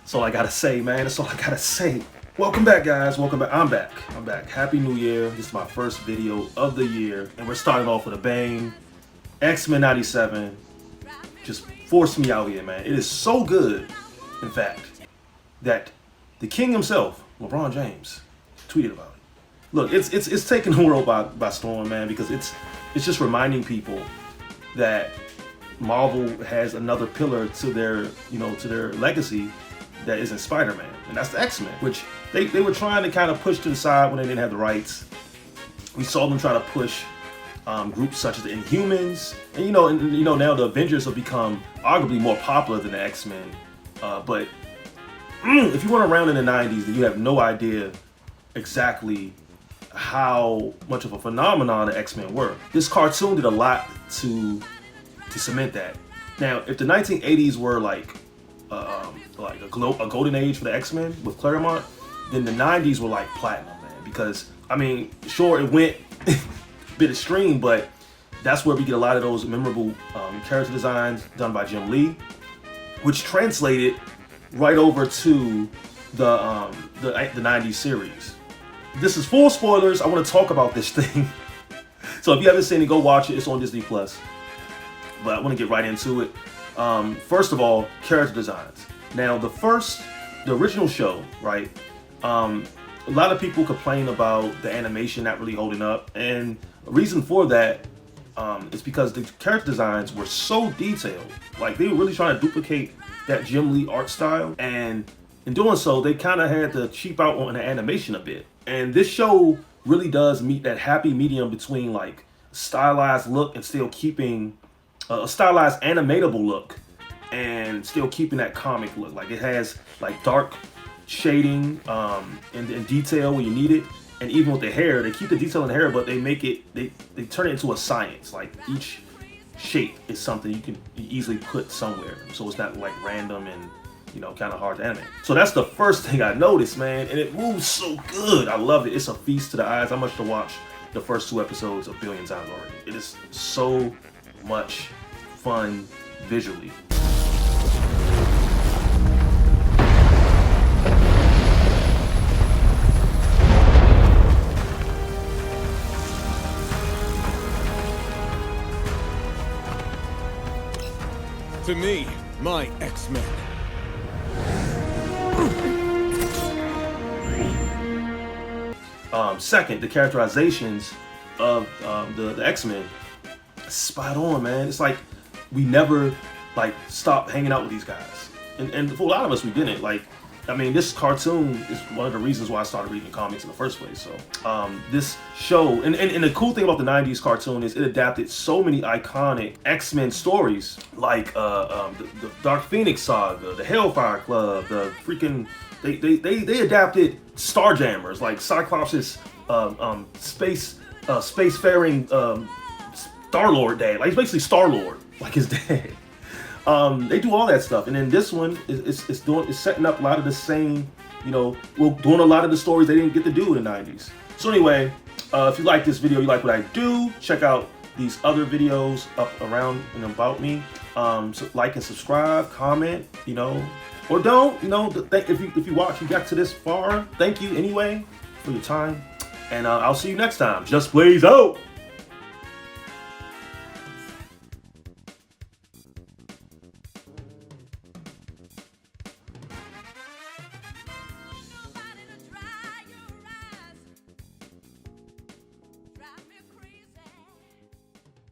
That's all I gotta say, man. That's all I gotta say. Welcome back, guys. Welcome back. I'm back. Happy New Year. This is my first video of the year, and we're starting off with a bang. Xmen 97 just forced me out here, man. It is so good, in fact, that the king himself, LeBron James, tweeted about it. Look, it's taking the world by storm, man, because it's just reminding people that Marvel has another pillar to their legacy that isn't Spider-Man, and that's the X-Men, which they were trying to kind of push to the side when they didn't have the rights. We saw them try to push groups such as the Inhumans, and now the Avengers have become arguably more popular than the X-Men. But if you weren't around in the 90s, then you have no idea exactly how much of a phenomenon the X-Men were. This cartoon did a lot to cement that. Now, if the 1980s were like a golden age for the X-Men with Claremont, then the 90s were like platinum, man. Because I mean, sure, it went a bit extreme, but that's where we get a lot of those memorable character designs done by Jim Lee, which translated right over to the 90s series. This is full spoilers. I want to talk about this thing. So if you haven't seen it, go watch it. It's on Disney Plus. But I want to get right into it. First of all, character designs. Now, the original show, right? A lot of people complain about the animation not really holding up, and the reason for that is because the character designs were so detailed. Like, they were really trying to duplicate that Jim Lee art style, and in doing so, they kind of had to cheap out on the animation a bit. And this show really does meet that happy medium between like stylized look and still keeping a stylized animatable look and still keeping that comic look. Like, it has like dark shading and detail when you need it, and even with the hair, they keep the detail in the hair, but they make it, they turn it into a science. Like, each shape is something you can easily put somewhere, so it's not like random and kind of hard to animate. So that's the first thing I noticed, man, and it moves so good. I love it. It's a feast to the eyes. I must have watched the first 2 episodes a billion times already. It is so much fun visually. To me, my X-Men. Second, the characterizations of the X-Men, spot on, man. It's like we never stopped hanging out with these guys, and for a lot of us, we didn't. Like, I mean, this cartoon is one of the reasons why I started reading comics in the first place. So this show, and the cool thing about the 90s cartoon is it adapted so many iconic X-Men stories, like the Dark Phoenix saga, the Hellfire Club, the freaking they adapted Starjammers, like Cyclops' spacefaring Star-Lord dad. Like, he's basically Star-Lord, like his dad. They do all that stuff, and then this one is setting up a lot of the same, doing a lot of the stories they didn't get to do in the 90s. So anyway, if you like this video, you like what I do, check out these other videos up around and about me. So like and subscribe, comment, or don't, if you watch, you got to this far, thank you anyway for your time, and I'll see you next time. Just Blaze out!